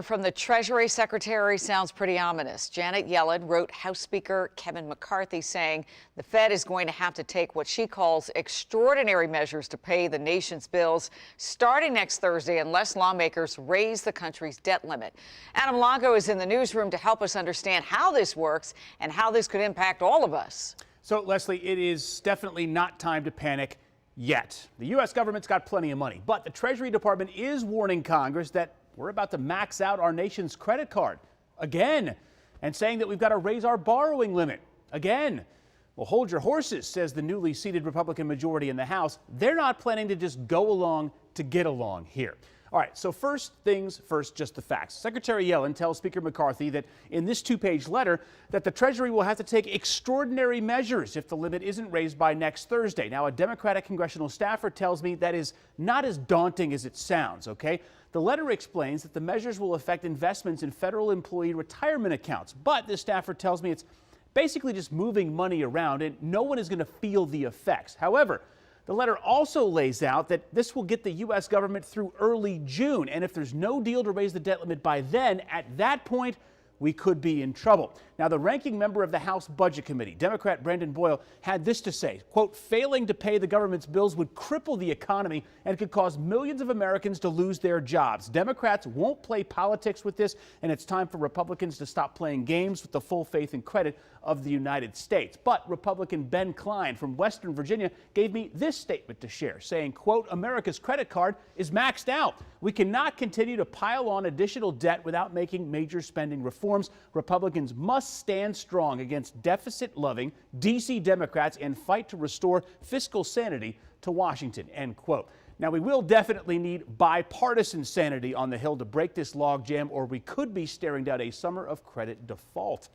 From the Treasury Secretary sounds pretty ominous. Janet Yellin wrote House Speaker Kevin McCarthy saying the Fed is going to have to take what she calls extraordinary measures to pay the nation's bills starting next Thursday unless lawmakers raise the country's debt limit. Adam Longo is in the newsroom to help us understand how this works and how this could impact all of us. So, Leslie, it is definitely not time to panic yet. The U.S. government's got plenty of money, but the Treasury Department is warning Congress that we're about to max out our nation's credit card again, and saying that we've got to raise our borrowing limit again. Well, hold your horses, says the newly seated Republican majority in the House. They're not planning to just go along to get along here. All right, so first things first, just the facts. Secretary Yellin tells Speaker McCarthy that in this two-page letter that the Treasury will have to take extraordinary measures if the limit isn't raised by next Thursday. Now, a Democratic congressional staffer tells me that is not as daunting as it sounds, okay? The letter explains that the measures will affect investments in federal employee retirement accounts, but this staffer tells me it's basically just moving money around and no one is going to feel the effects. However, the letter also lays out that this will get the U.S. government through early June, and if there's no deal to raise the debt limit by then, at that point, we could be in trouble. Now, the ranking member of the House Budget Committee, Democrat Brandon Boyle, had this to say, quote, failing to pay the government's bills would cripple the economy and could cause millions of Americans to lose their jobs. Democrats won't play politics with this, and it's time for Republicans to stop playing games with the full faith and credit of the United States. But Republican Ben Cline from Western Virginia gave me this statement to share, saying, quote, America's credit card is maxed out. We cannot continue to pile on additional debt without making major spending reforms. Republicans must stand strong against deficit-loving D.C. Democrats and fight to restore fiscal sanity to Washington, end quote. Now, we will definitely need bipartisan sanity on the Hill to break this logjam, or we could be staring down a summer of credit default.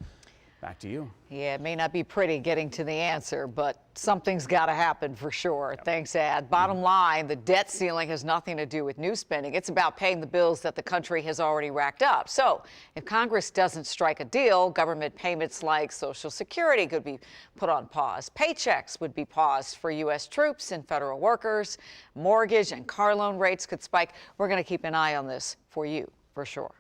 Back to you. Yeah, it may not be pretty getting to the answer, but something's got to happen for sure. Yep. Thanks, Ad. Bottom line, the debt ceiling has nothing to do with new spending. It's about paying the bills that the country has already racked up. So if Congress doesn't strike a deal, government payments like Social Security could be put on pause. Paychecks would be paused for U.S. troops and federal workers. Mortgage and car loan rates could spike. We're going to keep an eye on this for you, for sure.